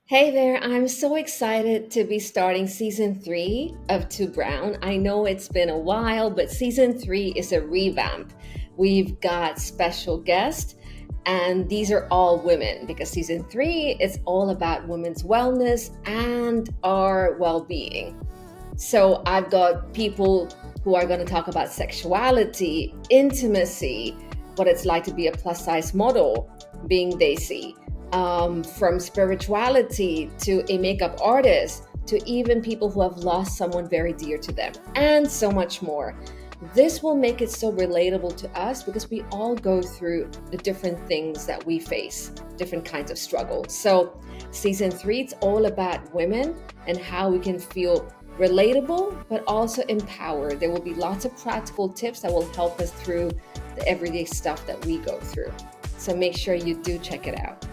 Hey there, I'm so excited to be starting season three of Two Brown. I know it's been a while, but season three is a revamp. We've got special guests, and these are all women because season three is all about women's wellness and our well being. So I've got people who are going to talk about sexuality, intimacy, what it's like to be a plus size model, being Daisy, from spirituality to a makeup artist to even people who have lost someone very dear to them, and so much more. This will make it so relatable to us because we all go through the different things that we face, different kinds of struggles. So, season three, it's all about women and how we can feel relatable, but also empowered. There will be lots of practical tips that will help us through the everyday stuff that we go through. So make sure you do check it out.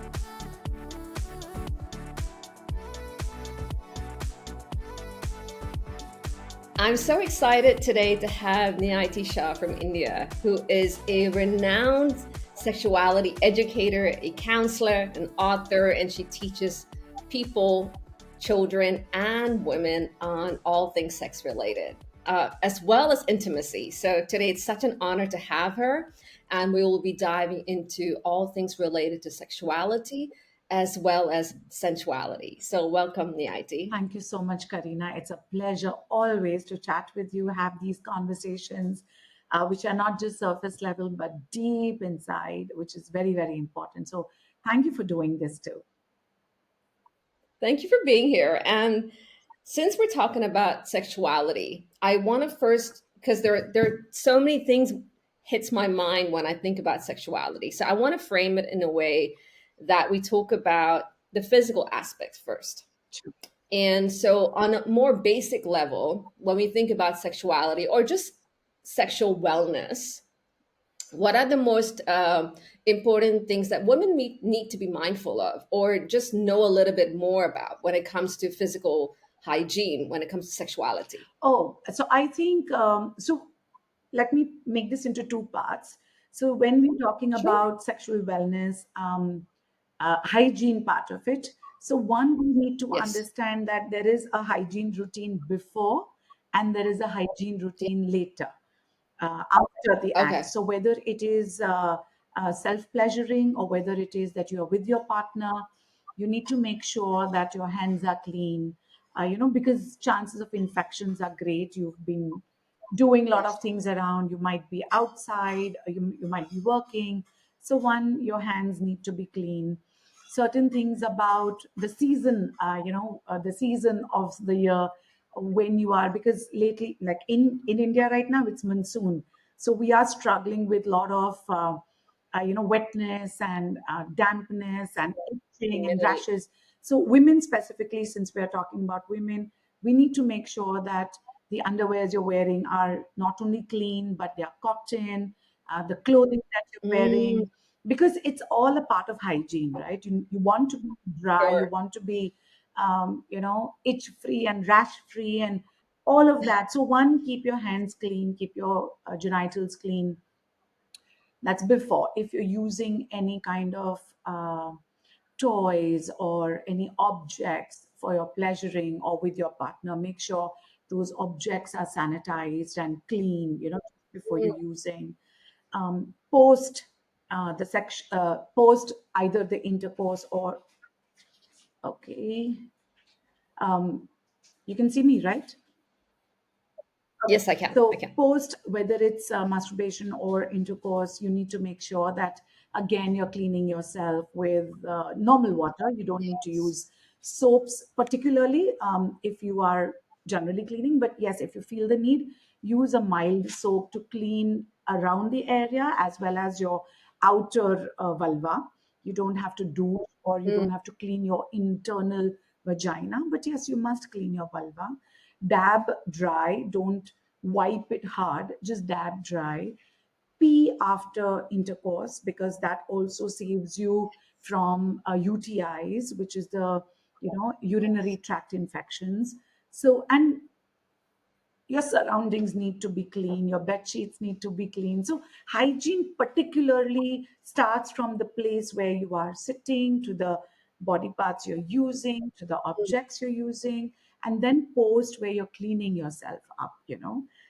I'm so excited today to have Niyatii Shah from India, who is a renowned sexuality educator, a counselor, an author, and she teaches people, children, and women on all things sex related, as well as intimacy. So today it's such an honor to have her, and we will be diving into all things related to sexuality as well as sensuality. So welcome, Niyatii. Thank you so much, Karina. It's a pleasure always to chat with you, have these conversations, which are not just surface level, but deep inside, which is very, very important. So, thank you for doing this too. Thank you for being here. And since we're talking about sexuality, I want to first because there are so many things hits my mind when I think about sexuality. So I want to frame it in a way that we talk about the physical aspects first. And so on a more basic level, when we think about sexuality or just sexual wellness, what are the most important things that women need to be mindful of or just know a little bit more about when it comes to physical hygiene, when it comes to sexuality? Oh, so I think, let me make this into two parts. So, when we're talking Sure. about sexual wellness, hygiene part of it, so one, we need to Yes. understand that there is a hygiene routine before and there is a hygiene Yeah. routine later, after the act. Okay. So, whether it is self pleasuring or whether it is that you're with your partner, you need to make sure that your hands are clean, because chances of infections are great. You've been doing a lot of Yes. things around, you might be outside, or you might be working. So, one, your hands need to be clean. Certain things about the season, the season of the year when you are, because lately, like in India right now, it's monsoon, so we are struggling with a lot of wetness and dampness and itching and Humidity. rashes. So women specifically, since we are talking about women, we need to make sure that the underwears you're wearing are not only clean but they are cotton, the clothing that you're Mm, wearing, because it's all a part of hygiene, right? You want to be dry, you sure. want to be itch free and rash free and all of that. So one, keep your hands clean, keep your genitals clean. That's before. If you're using any kind of toys or any objects for your pleasuring or with your partner, make sure those objects are sanitized and clean, before Mm, you're using. Post post either the intercourse or, okay, um, you can see me, right? Okay. yes, I can. I So, can. post, whether it's masturbation or intercourse, you need to make sure that, again, you're cleaning yourself with normal water. You don't need to Yes. use soaps, particularly if you are generally cleaning. But yes, if you feel the need, use a mild soap to clean around the area as well as your outer vulva. You don't have to do, or you Mm, don't have to clean your internal vagina. But yes, you must clean your vulva. Dab dry, don't wipe it hard, just dab dry. Pee after intercourse, because that also saves you from UTIs, which is the urinary tract infections. So, and your surroundings need to be clean, your bed sheets need to be clean. So hygiene particularly starts from the place where you are sitting to the body parts you're using, to the objects you're using, and then post where you're cleaning yourself up.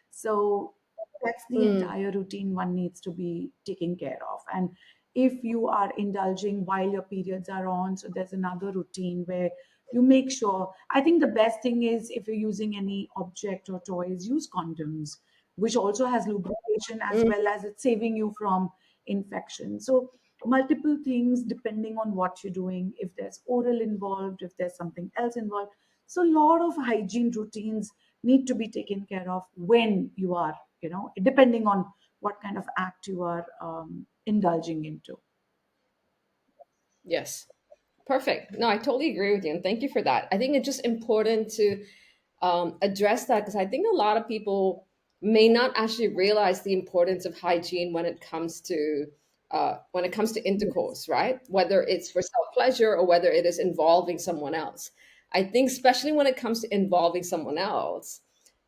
So that's the Mm, entire routine one needs to be taken care of. And if you are indulging while your periods are on, so there's another routine where you make sure. I think the best thing is, if you're using any object or toys, use condoms, which also has lubrication, as mm, well as it's saving you from infection. So multiple things depending on what you're doing, if there's oral involved, if there's something else involved. So a lot of hygiene routines need to be taken care of when you are, depending on what kind of act you are indulging into. yes. Perfect. No, I totally agree with you, and thank you for that. I think it's just important to address that because I think a lot of people may not actually realize the importance of hygiene when it comes to Yes. intercourse, right? Whether it's for self pleasure or whether it is involving someone else. I think especially when it comes to involving someone else,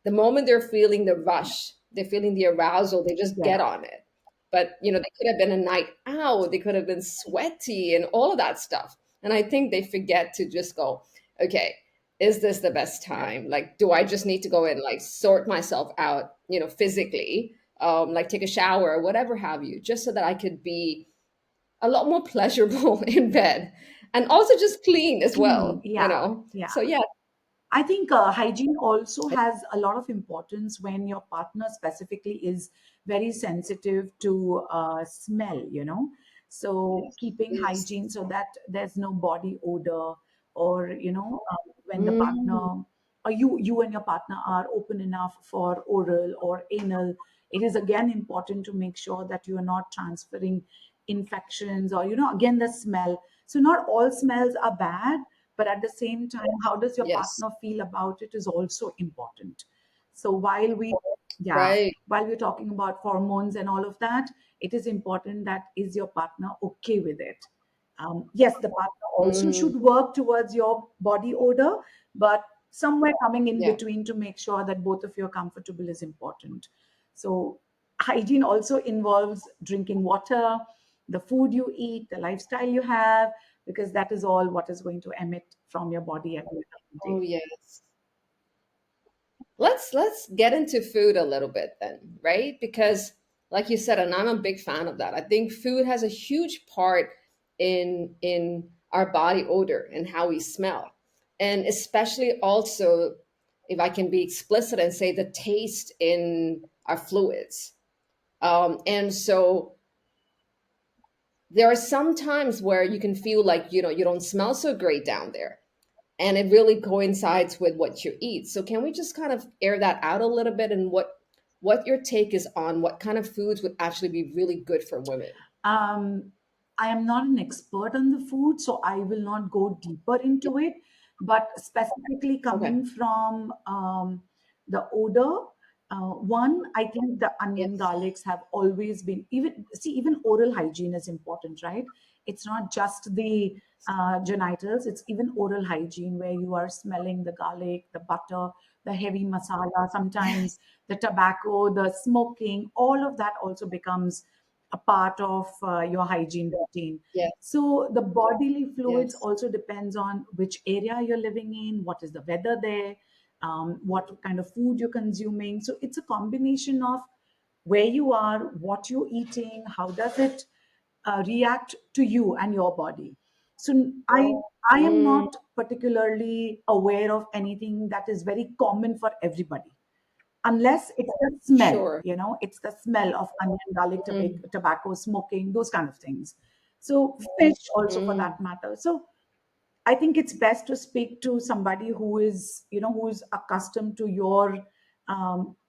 the moment they're feeling the rush, they're feeling the arousal, they just Get get up. on it. But they could have been a night out, they could have been sweaty and all of that stuff. And I think they forget to just go, okay, is this the best Yeah. time? Like, do I just need to go and like sort myself out, physically, like take a shower or whatever have you, just so that I could be a lot more pleasurable in bed and also just clean as Clean. well. Yeah. Yeah. So yeah. I think hygiene also has a lot of importance when your partner specifically is very sensitive to smell. So keeping Yes. hygiene so that there's no body odor, or when the Mm, partner, or you and your partner are open enough for oral or anal, it is again important to make sure that you are not transferring infections, or again, the smell. So not all smells are bad, but at the same time, how does your yes. partner feel about it is also important. So yeah, Right. while we're talking about hormones and all of that, it is important that is your partner okay with it. Yes, the partner also Mm, should work towards your body odor, but somewhere coming in yeah. between to make sure that both of you are comfortable is important. So hygiene also involves drinking water, the food you eat, the lifestyle you have, because that is all what is going to emit from your body at the end of the Oh day. yes. Let's get into food a little bit then, right? Because like you said, and I'm a big fan of that. I think food has a huge part in our body odor and how we smell. And especially also, if I can be explicit and say, the taste in our fluids. And so there are some times where you can feel like you don't smell so great down there, and it really coincides with what you eat. So can we just kind of air that out a little bit, and what your take is on what kind of foods would actually be really good for women? Um, I am not an expert on the food, so I will not go deeper Yeah. into it. But specifically Okay. coming from the odor, one, I think the onion Yes. garlics have always been, even oral hygiene is important, right? It's not just the genitals, it's even oral hygiene where you are smelling the garlic, the butter, the heavy masala, sometimes Yes. the tobacco, the smoking, all of that also becomes a part of your hygiene routine. Yes. So the bodily fluids Yes. also depends on which area you're living in, what is the weather there, what kind of food you're consuming. So it's a combination of where you are, what you're eating, how does it react to you and your body. So I am Mm, not particularly aware of anything that is very common for everybody, unless it's the smell, sure. it's the smell of onion, garlic, Mm, tobacco, smoking, those kind of things. So fish also, for mm, that matter. So I think it's best to speak to somebody who is accustomed to your,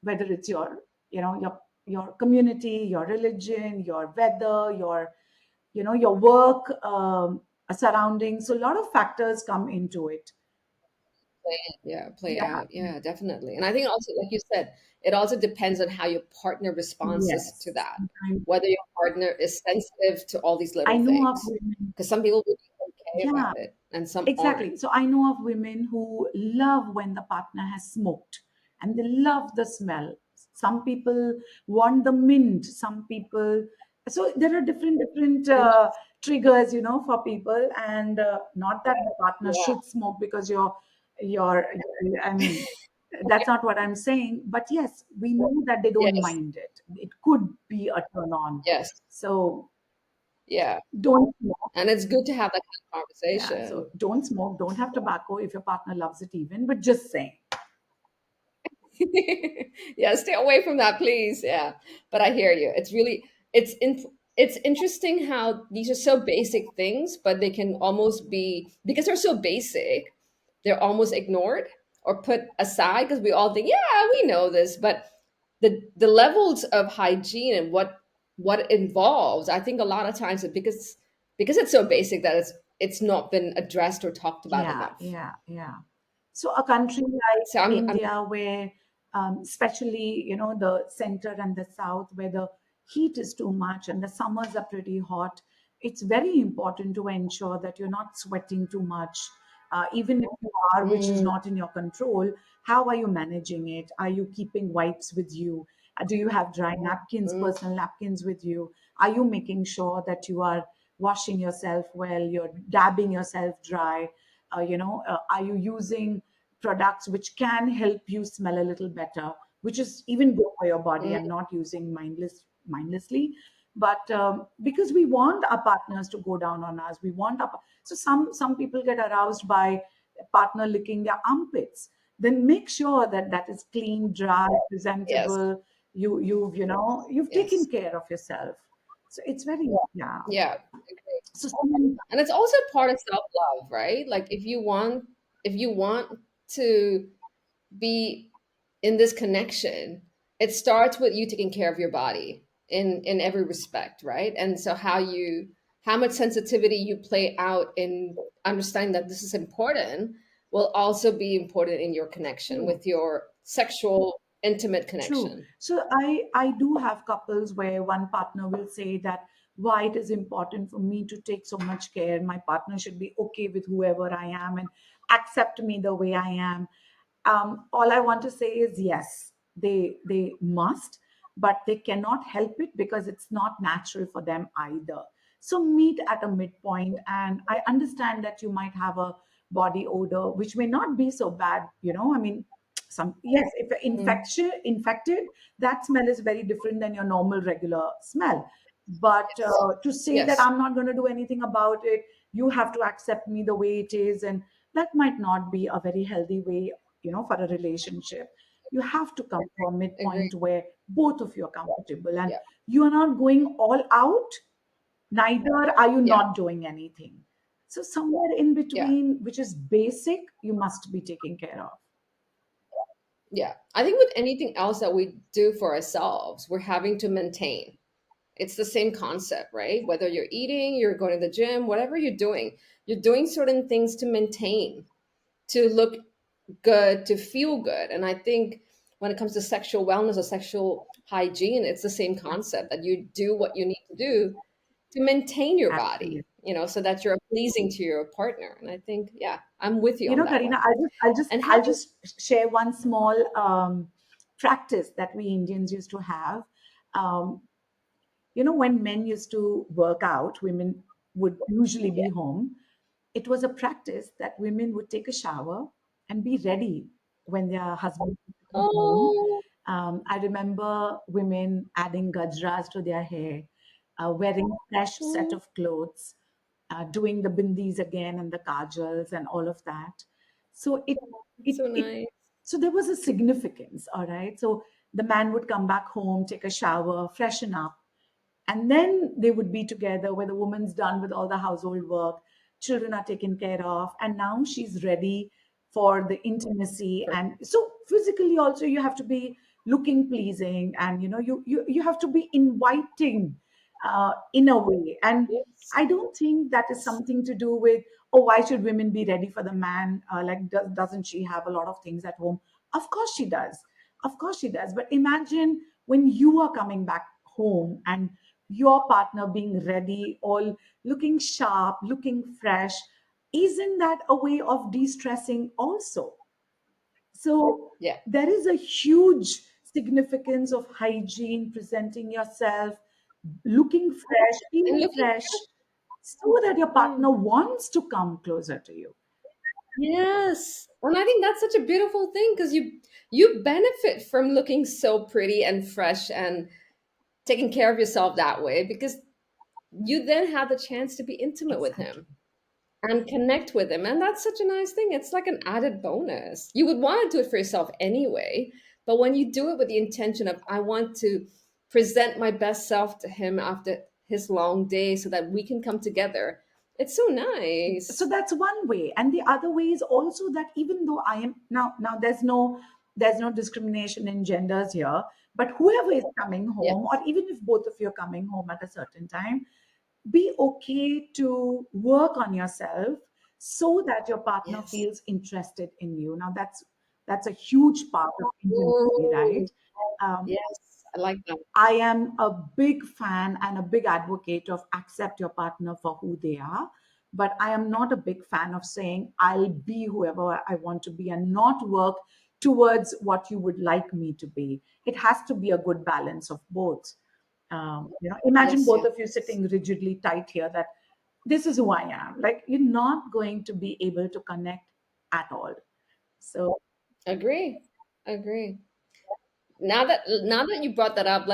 whether it's your community, your religion, your weather, your work, surroundings. So a lot of factors come into it. yeah, play Yeah. out. Yeah, definitely. And I think also, like you said, it also depends on how your partner responds to Yes. that. Sometimes Whether your partner is sensitive to all these I little know of things. women. Because some people will be okay Yeah. about it and some aren't. Exactly. So I know of women who love when the partner has smoked, and they love the smell. Some people want the mint. Some people, So there are different And triggers, for people, and not that the partner yeah, should smoke because you're I mean, that's not what I'm saying, but yes, we know that they don't yes, mind it. It could be a turn on. yes, So yeah. don't smoke. And it's good to have that kind of Yeah, conversation. so don't smoke, don't have tobacco if your partner loves it even, but just saying. Yeah, stay away from that, please. Yeah, but I hear you. It's really it's interesting how these are so basic things, but they can almost be, because they're so basic, they're almost ignored or put aside because we all think, yeah, we know this, but the levels of hygiene and what it involves, I think a lot of times because it's so basic that it's not been addressed or talked about Yeah, enough. yeah, yeah. So a country like So I'm India, where especially the center and the south, where the heat is too much and the summers are pretty hot, it's very important to ensure that you're not sweating too much. Even if you are, which is mm, not in your control, how are you managing it? Are you keeping wipes with you? Do you have dry napkins, mm, personal napkins with you? Are you making sure that you are washing yourself well? You're dabbing yourself dry? Are you using products which can help you smell a little better, which is even good for your body? mm, I'm not using mindlessly, but because we want our partners to go down on us, we want our so some people get aroused by a partner licking their armpits. Then make sure that that is clean, dry, yes, presentable. You've taken yes. care of yourself. So it's very, yeah. Yeah, agree. So someone, And it's also part of self-love, right? Like if you want to be in this connection, it starts with you taking care of your body in every respect, right? And so how much sensitivity you play out in understanding that this is important will also be important in your connection true. with your sexual intimate True. connection. So I do have couples where one partner will say that why it is important for me to take so much care. My partner should be okay with whoever I am and accept me the way I am. All I want to say is yes, they must, but they cannot help it because it's not natural for them either. So meet at a midpoint, and I understand that you might have a body odor which may not be so bad. I mean, some, yes, if you're Mm, infected, that smell is very different than your normal regular smell. But yes. to say that Yes. I'm not going to do anything about it, you have to accept me the way it is, and that might not be a very healthy way, for a relationship. You have to come to a Agree. midpoint where both of you are comfortable and Yeah. you are not going all out, neither are you Yeah. not doing anything. So somewhere in Yeah. between, which is basic, you must be taking care of. Yeah. I think with anything else that we do for ourselves, we're having to maintain. It's the same concept, right? Whether you're eating, you're going to the gym, whatever you're doing certain things to maintain, to look good, to feel good. And I think when it comes to sexual wellness or sexual hygiene, it's the same concept that you do what you need to do to maintain your Absolutely. body, so that you're pleasing to your partner. And I think, yeah, I'm with you on that Karina, one. And I'll having, just share one small practice that we Indians used to have. Um, when men used to work out, women would usually yeah. be home. It was a practice that women would take a shower and be ready when their husband would come home. Oh, I remember women adding gajras to their hair, wearing fresh set oh, of clothes, doing the bindis again and the kajals and all of that. So it's it so it nice. so there was a significance, all right. So the man would come back home, take a shower, freshen up, and then they would be together where the woman's done with all the household work, children are taken care of, and now she's ready for the intimacy. For, And so physically also you have to be looking pleasing, and you have to be inviting in a way. And yes. I don't think that is something to do with, oh, why should women be ready for the man? Like, doesn't she have a lot of things at home? Of course she does. Of course she does. But imagine when you are coming back home and your partner being ready, all looking sharp, looking fresh. Isn't that a way of de stressing also? So Yeah. there is a huge significance of hygiene, presenting yourself. looking fresh, And feeling looking fresh, so that your mm, partner wants to come closer to you. yes. And I think that's such a beautiful thing because you benefit from looking so pretty and fresh and taking care of yourself that way because you then have the chance to be intimate with Exactly. him and connect with him. And that's such a nice thing. It's like an added bonus. You would want to do it for yourself anyway, but when you do it with the intention of, I want to present my best self to him after his long day so that we can come together, it's so So nice. that's one way, and the other way is also that even though I am now there's no discrimination in genders here, but whoever is coming Yeah. home, or even if both of you are coming home at a certain time, be okay to work on yourself so that your partner Yes. feels interested in you. Now that's a huge part of intimacy, Ooh, right? um, yes. I like that. I am a big fan and a big advocate of accept your partner for who they are. But I am not a big fan of saying I'll be whoever I want to be and not work towards what you would like me to be. It has to be a good balance of both. Imagine Yes, both yes. of you sitting rigidly tight here that this is who I am. Like, you're not going to be able to connect at all. So, Agree. Agree. Now that you brought that up,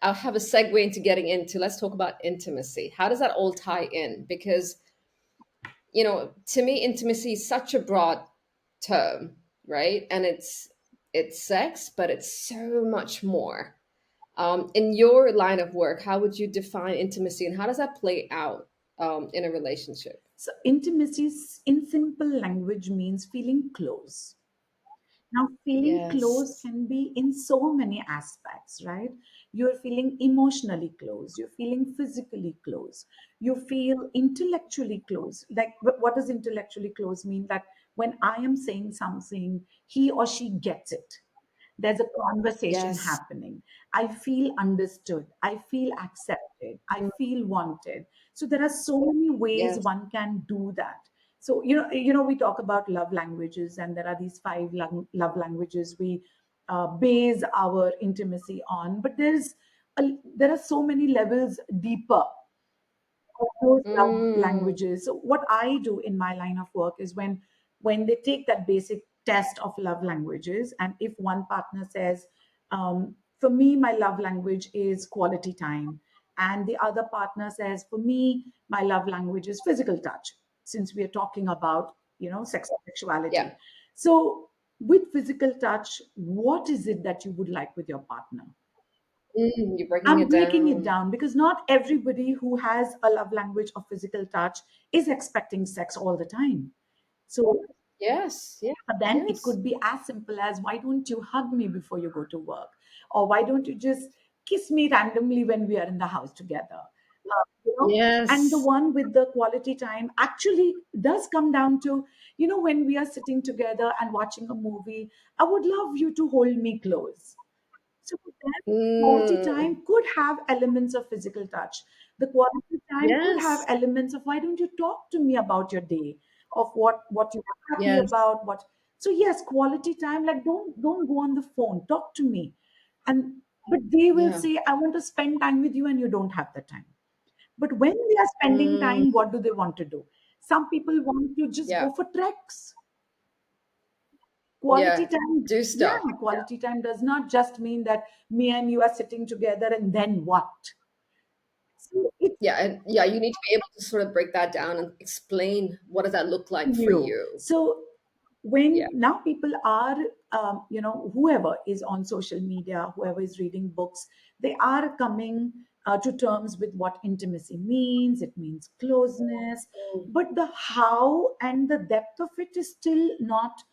I'll have a segue into getting into let's talk about intimacy. How does that all tie in? Because, to me, intimacy is such a broad term, right? And it's sex, but it's so much more. In your line of work, how would you define intimacy and how does that play out in a relationship? so, intimacy in simple language means feeling close. Now, feeling close Yes. can be in so many aspects, right? You're feeling emotionally close, you're feeling physically close, you feel intellectually close. Like, what does intellectually close mean? That when I am saying something, he or she gets it. There's a conversation Yes. happening. I feel understood. I feel accepted. I feel wanted. So there are so many ways Yes. one can do that. So we talk about love languages, and there are these five love languages we base our intimacy on. But there are so many levels deeper of those love Mm, languages. So what I do in my line of work is when they take that basic test of love languages, and if one partner says, for me, my love language is quality time, and the other partner says, for me, my love language is physical touch, since we are talking about sex and yeah. sexuality. So with physical touch, what is it that you would like with your partner? You're breaking I'm it breaking it down. down because not everybody who has a love language of physical touch is expecting sex all the time. So Yes. Yeah. then it Yes. could be as simple as, why don't you hug me before you go to work? Or why don't you just kiss me randomly when we are in the house together? Uh, you know, and the Yes. one with the quality time actually does come down to, when we are sitting together and watching a movie, I would love you to hold me close. So that quality Mm, time could have elements of physical touch. The quality time could have yes. elements of, why don't you talk to me about your day, of what you are happy Yes. about, what. So yes, quality time, like, don't go on the phone, talk to me. And but they will Yeah. say, I want to spend time with you, and you don't have the time. But when they are spending Mm, time, what do they want to do? Some people want to just yeah. go for treks. Quality Yeah. time, Do yeah, stuff. quality time does not just mean that me and you are sitting together and then what. So it's Yeah. And yeah, you need to be able to sort of break that down and explain what does that look like for you. you. So Yeah. when now people are, whoever is on social media, whoever is reading books, they are coming to terms with what intimacy means. It means closeness, Mm, but the how and the depth of it is still not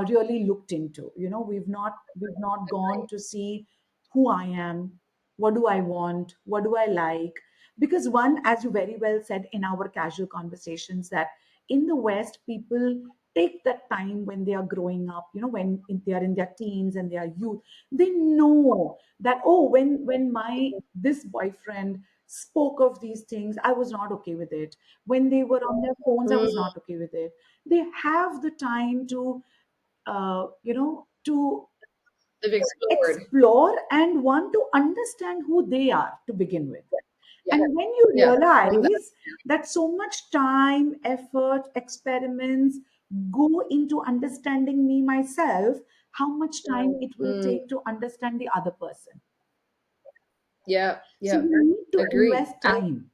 really looked into. We've not gone agree. to see who I am, what do I want, what do I like. Because one, as you very well said in our casual conversations, that in the West, people take that time when they are growing up, when they are in their teens and they are youth. They know that, oh, when my this boyfriend spoke of these things, I was not okay with it. When they were on their phones, I was Mm, not okay with it. They have the time to to They've explored. explore and want to understand who they are to begin with. Yeah. And when you Yeah. Love that. realize that so much time, effort, experiments go into understanding me myself, how much time it will Mm, take to understand the other person. yeah. So Yeah. you need to Agree. invest And time.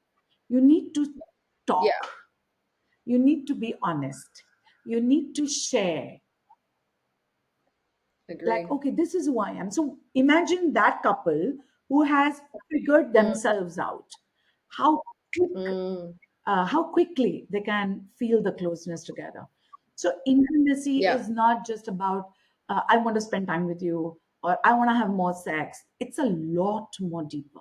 You need to yeah, talk. You need to be honest. You need to share. Like, agree. okay, this is who I am. So imagine that couple who has figured Mm, themselves out. How quick, mm, how quickly they can feel the closeness together. So intimacy yeah. is not just about I want to spend time with you or I want to have more sex. It's a lot more deeper.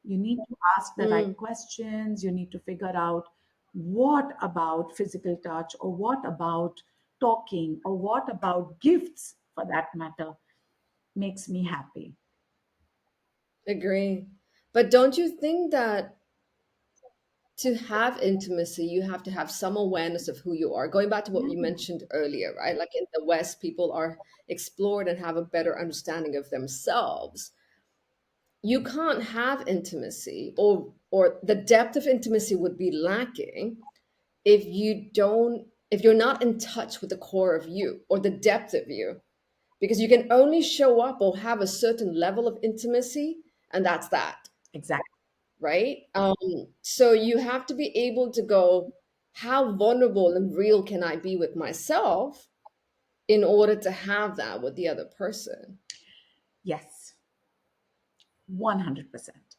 You need to ask the right Mm, questions. You need to figure out what about physical touch, or what about talking, or what about gifts for that matter makes me happy. agree. But don't you think that to have intimacy, you have to have some awareness of who you are? Going back to what Yeah, you mentioned earlier, right? Like in the West, people are explored and have a better understanding of themselves. You can't have intimacy, or the depth of intimacy would be lacking if you're not in touch with the core of you or the depth of you, because you can only show up or have a certain level of intimacy, and that's that, exactly. right? So you have to be able to go, how vulnerable and real can I be with myself in order to have that with the other person? Yes, 100%.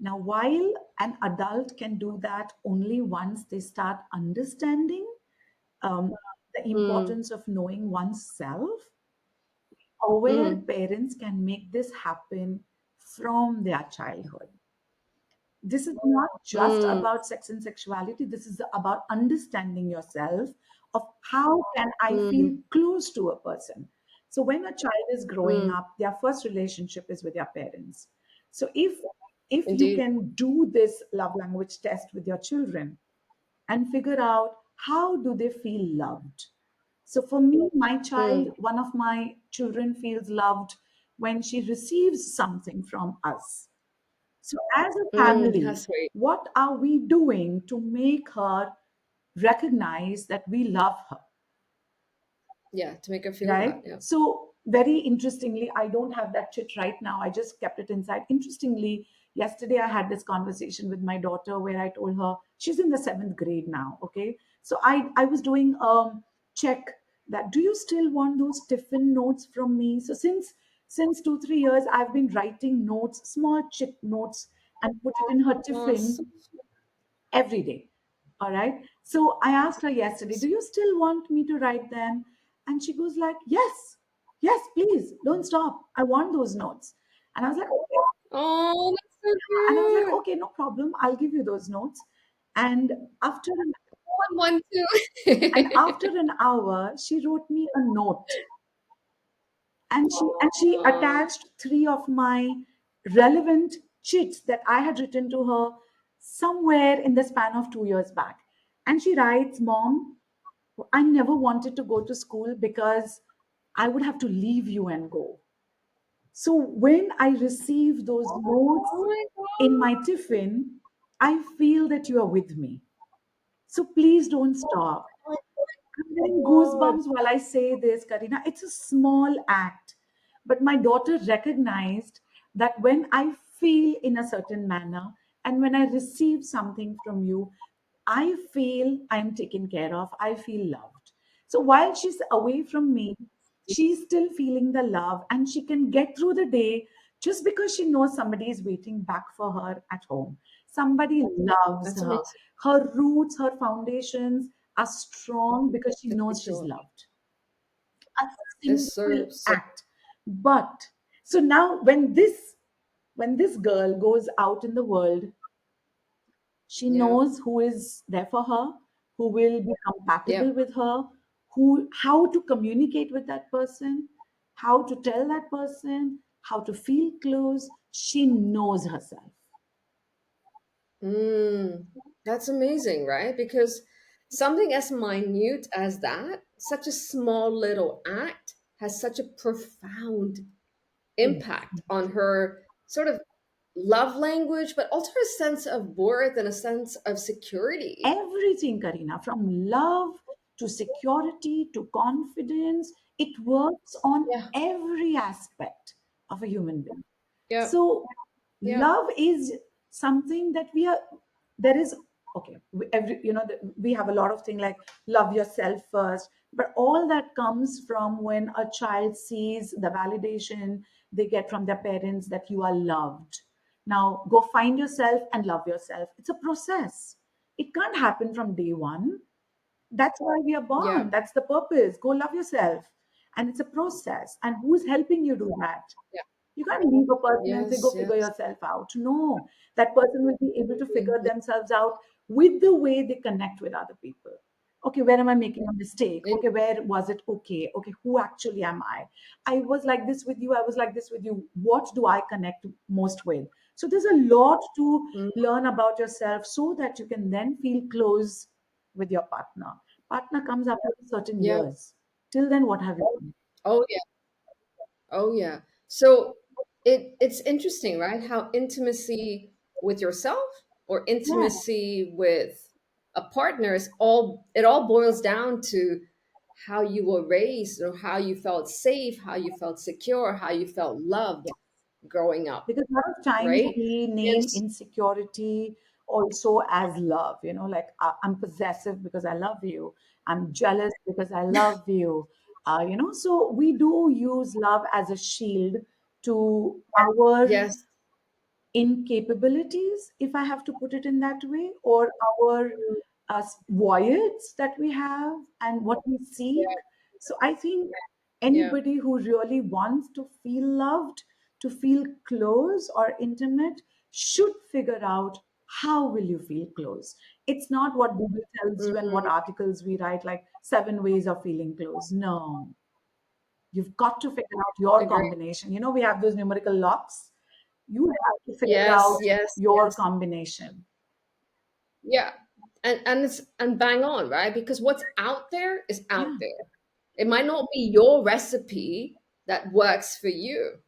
Now, while an adult can do that only once they start understanding um, the Mm, importance of knowing oneself, aware mm, parents can make this happen from their childhood. This is not just mm, about sex and sexuality. This is about understanding yourself, of how can I feel mm, close to a person. So when a child is growing mm. up, their first relationship is with their parents. So if you Indeed. can do this love language test with your children and figure out how do they feel loved. So for me, my child, Mm, one of my children feels loved when she receives something from us. So, as a how family, sweet. what are we doing to make her recognize that we love her? Yeah, to make her feel Right? that. Yeah. So, very interestingly, I don't have that chit right now. I just kept it inside. Interestingly, yesterday I had this conversation with my daughter where I told her she's in the seventh grade now. Okay. So, I was doing check that do you still want those Tiffin notes from me? So, since 2 3 years, I've been writing notes, small chit notes, and put it in her Oh, so tiffin every day. All right. So I asked her yesterday, do sweet. you still want me to write them? And she goes like, yes, yes, please don't stop. I want those notes. And I was like, okay. Oh, that's so And I was like, cute. okay, no problem. I'll give you those notes. And after I want one too. after an hour, she wrote me a note, and she Oh, attached three of my relevant chits that I had written to her somewhere in the span of 2 years back. And she writes, Mom, I never wanted to go to school because I would have to leave you and go. So when I receive those notes oh my in my God. tiffin, I feel that you are with me. So please don't stop. Oh I'm my getting God. goosebumps while I say this, Karina. It's a small act, but my daughter recognized that when I feel in a certain manner and when I receive something from you, I feel I'm taken care of, I feel loved. So while she's away from me, she's still feeling the love and she can get through the day just because she knows somebody is waiting back for her at home. Somebody loves That's her. amazing. Her roots, her foundations are strong because she For knows she's sure. loved. A It's simple so, so, act. But so now when this girl goes out in the world, she yeah. knows who is there for her, who will be Yeah. compatible with her, who how to communicate with that person, how to tell that person, how to feel close. She knows herself. Mm, that's amazing, right? Because something as minute as that, such a small little act, has such a profound Yes. impact on her sort of love language, but also her sense of worth and a sense of security. Everything, Karina, from love to security to confidence, it works on Yeah, every aspect of a human being. yeah, So, yeah, love is something that we are, there is, okay, we have a lot of things like love yourself first, but all that comes from when a child sees the validation they get from their parents that you are loved. Now, go find yourself and love yourself. It's a process. It can't happen from day one. That's why we are yeah, born. That's the purpose. Go love yourself. And it's a process. And who's helping you do that? yeah. You can't leave a person and say, go Yes, figure yes. yourself out. No, that person will be able to figure Mhm. themselves out with the way they connect with other people. Okay, where am I making a mistake? In- Okay, where was it okay? Okay, who actually am I? I was like this with you. I was like this with you. What do I connect most with? So there's a lot to mm, learn about yourself so that you can then feel close with your partner. Partner comes after certain yeah. years. Till then, what have you done? Oh, yeah. Oh, yeah. So it's interesting, right? How intimacy with yourself or Yeah, intimacy with a partner is all it all boils down to how you were raised or how you felt safe, how you felt secure, how you felt loved growing up, because a lot of times right? we name Yes. insecurity also as love, like I'm possessive because I love you, I'm jealous because I love you, so we do use love as a shield to our Yes. incapabilities, if I have to put it in that way, or our Mm, voids that we have and what we seek. yeah. So I think Yeah. anybody who really wants to feel loved, to feel close or intimate, should figure out how will you feel close. It's not what Google tells you and what Mm, articles we write, like 7 ways of feeling close. No, you've got to figure out your agree. combination. We have those numerical locks. You have to figure Yes, out yes, your yes. combination. Yeah. And it's and bang on, right? Because what's out there is Yeah, out there. It might not be your recipe that works for you,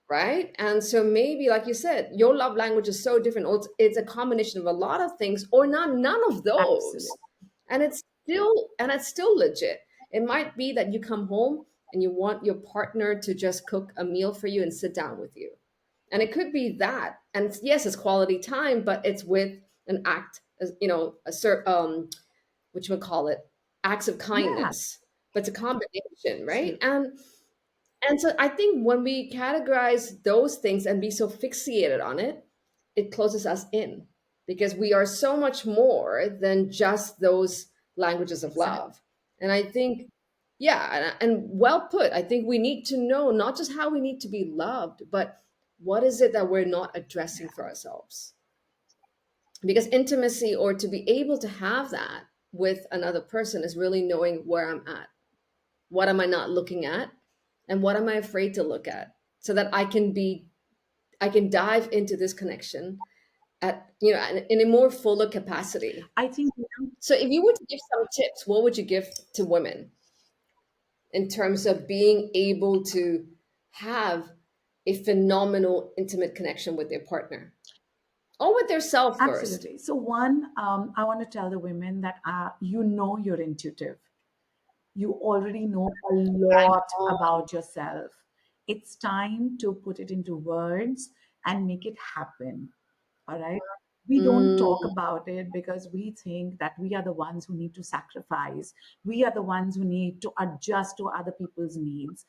right? And so maybe, like you said, your love language is so different, or it's a combination of a lot of things, or not none of absolutely. those. And it's still legit. It might be that you come home and you want your partner to just cook a meal for you and sit down with you. And it could be that. And yes, it's quality time, but it's with an act, a certain what you would call it, acts of Yeah, kindness. But it's a combination, right? absolutely. And so I think when we categorize those things and be so fixated on it, it closes us in because we are so much more than just those languages of Exactly. love. And I think, yeah, and well put. I think we need to know not just how we need to be loved, but what is it that we're not addressing Yeah. for ourselves? Because intimacy or to be able to have that with another person is really knowing where I'm at. What am I not looking at? And what am I afraid to look at? So that I can dive into this connection at, in a more fuller capacity. I think, So if you were to give some tips, what would you give to women in terms of being able to have a phenomenal intimate connection with their partner or with their self first? absolutely. So, one, I want to tell the women that you're intuitive. You already know a lot Oh, about yourself. It's time to put it into words and make it happen. All right. We don't talk mm, about it because we think that we are the ones who need to sacrifice. We are the ones who need to adjust to other people's needs.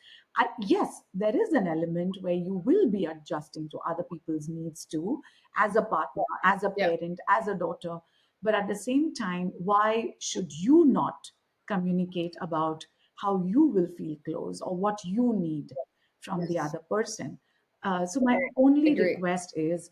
Yes, there is an element where you will be adjusting to other people's needs too, as a partner, as a yeah, parent, as a daughter. But at the same time, why should you not communicate about how you will feel close or what you need from the yes, other person? So, my only agree. request is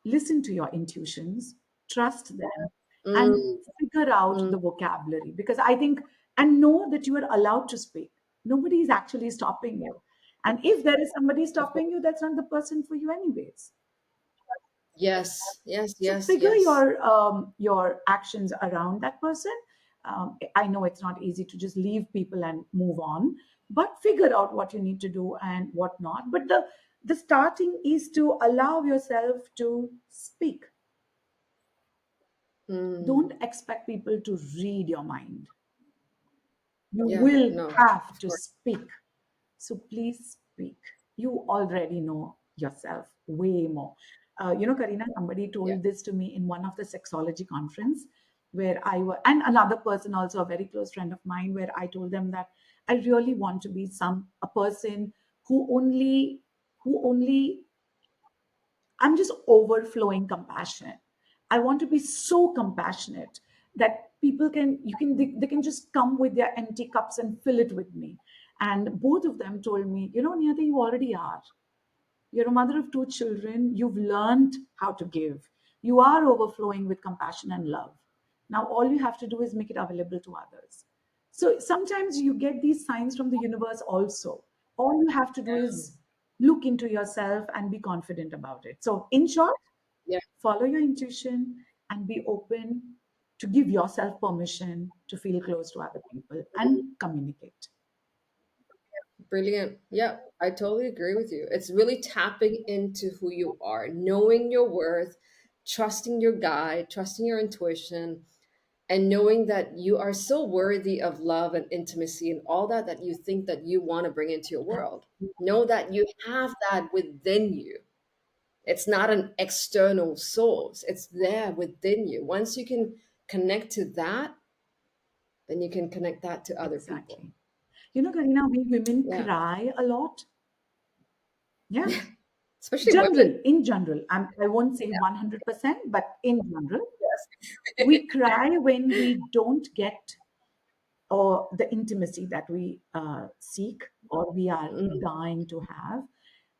listen to your intuitions, trust them, and Mm, figure out mm, the vocabulary, because I think, and know that you are allowed to speak. Nobody is actually stopping you. And if there is somebody of course. stopping you, that's not the person for you, anyways. Yes, yes, So yes, figure yes. your actions around that person. I know it's not easy to just leave people and move on, but figure out what you need to do and what not. But the starting is to allow yourself to speak. Don't Mm. expect people to read your mind. You Yeah, will no, have of to course. speak. So please speak. You already know yourself way more. Karina, somebody Yeah. told this to me in one of the sexology conference where I was, and another person also, a very close friend of mine, where I told them that I really want to be a person who only I'm just overflowing compassion. I want to be so compassionate that they can just come with their empty cups and fill it with me. And both of them told me, Niyati, you already are. You're a mother of two children. You've learned how to give. You are overflowing with compassion and love. Now, all you have to do is make it available to others. So sometimes you get these signs from the universe also. All you have to do is look into yourself and be confident about it. So, in short, Yeah. follow your intuition and be open to give yourself permission to feel close to other people and communicate. Brilliant. Yeah, I totally agree with you. It's really tapping into who you are, knowing your worth, trusting your guide, trusting your intuition, and knowing that you are so worthy of love and intimacy and all that you think that you want to bring into your world. Know that you have that within you. It's not an external source. It's there within you. Once you can connect to that, then you can connect that to other people. Exactly. Karina, we women Yeah. cry a lot. Yeah. Especially women. In general, I won't say 100%, but in general, Yes. we cry when we don't get or the intimacy that we seek or we are Mm, dying to have.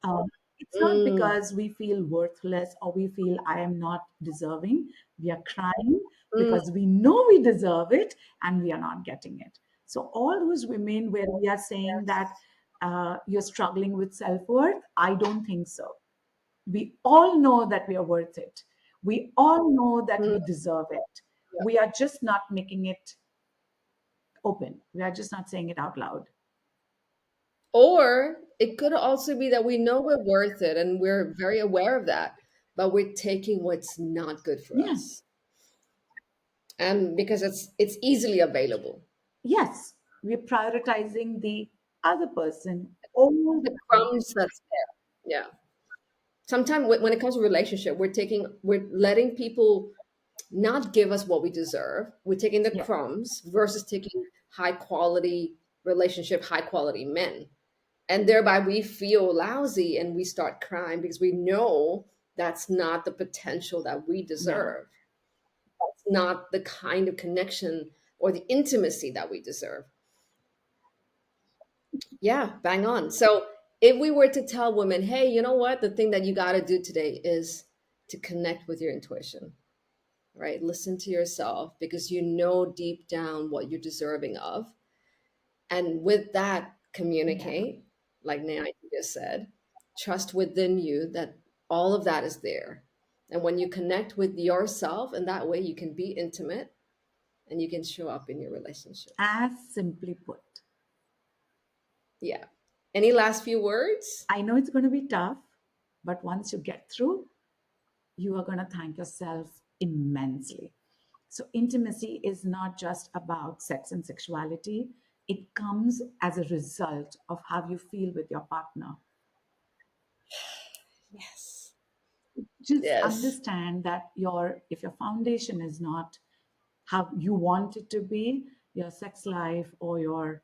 Um, it's not mm, because we feel worthless or we feel I am not deserving. We are crying mm. because we know we deserve it and we are not getting it. So, all those women where we are saying that Yes. you're struggling with self worth, I don't think so. We all know that we are worth it. We all know that Mm, we deserve it. yeah. We are just not making it open. We are just not saying it out loud. Or it could also be that we know we're worth it and we're very aware of that, but we're taking what's not good for Yeah. us. And because it's easily available. Yes. We're prioritizing the other person all The the time. crumbs that's there. Yeah. Sometimes when it comes to relationship, we're letting people not give us what we deserve. We're taking the Yeah. crumbs versus taking high quality relationship, high quality men. And thereby we feel lousy and we start crying because we know that's not the potential that we Yeah. deserve. That's not the kind of connection or the intimacy that we deserve. Yeah, bang on. So if we were to tell women, hey, you know what? The thing that you got to do today is to connect with your intuition, right? Listen to yourself because you know deep down what you're deserving of. And with that, Yeah. communicate, like Niyatii just said, trust within you that all of that is there. And when you connect with yourself, and that way you can be intimate and you can show up in your relationship. As simply put. Yeah. Any last few words? I know it's going to be tough, but once you get through, you are going to thank yourself immensely. So, intimacy is not just about sex and sexuality, it comes as a result of how you feel with your partner. Yes. Just Yes. understand that if your foundation is not how you want it to be, your sex life or your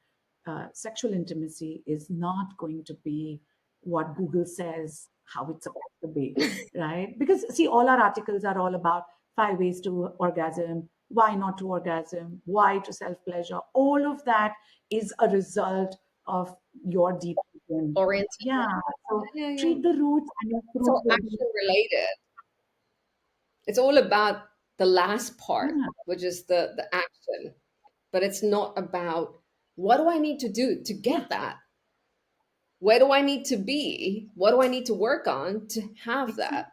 sexual intimacy is not going to be what Google says how it's supposed to be, right? Because see, all our articles are all about 5 ways to orgasm, why not to orgasm, why to self pleasure. All of that is a result of your deep within. Orientation. Yeah. So Yeah, yeah, yeah. treat the roots and your It's fruits all will be. action related. It's all about the last part, Yeah, which is the action. But it's not about what do I need to do to yeah, get that? Where do I need to be? What do I need to work on to have exactly. that?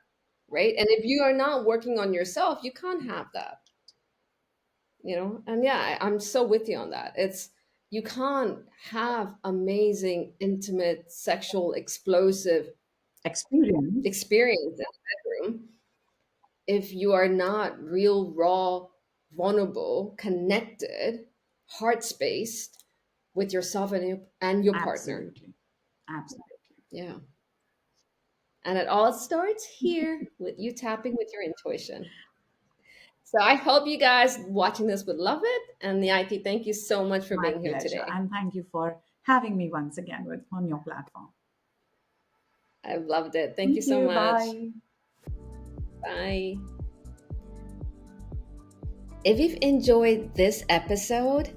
Right? And if you are not working on yourself, you can't have that. And yeah, I'm so with you on that. It's You can't have amazing, intimate, sexual, explosive Experience. experience in the bedroom if you are not real, raw, vulnerable, connected, heart spaced with yourself and your partner. Absolutely. Absolutely. Yeah. And it all starts here with you tapping with your intuition. So I hope you guys watching this would love it. And Niyatii, thank you so much for My being here pleasure. today. And thank you for having me once again on your platform. I've loved it. Thank you Thank so you. much. Bye. Bye. If you've enjoyed this episode,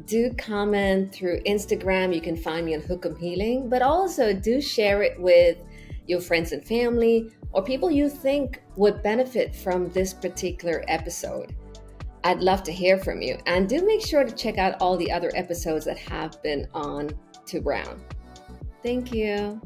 do comment through Instagram. You can find me on Hookem Healing, but also do share it with your friends and family or people you think would benefit from this particular episode. I'd love to hear from you. And do make sure to check out all the other episodes that have been on To Brown. Thank you.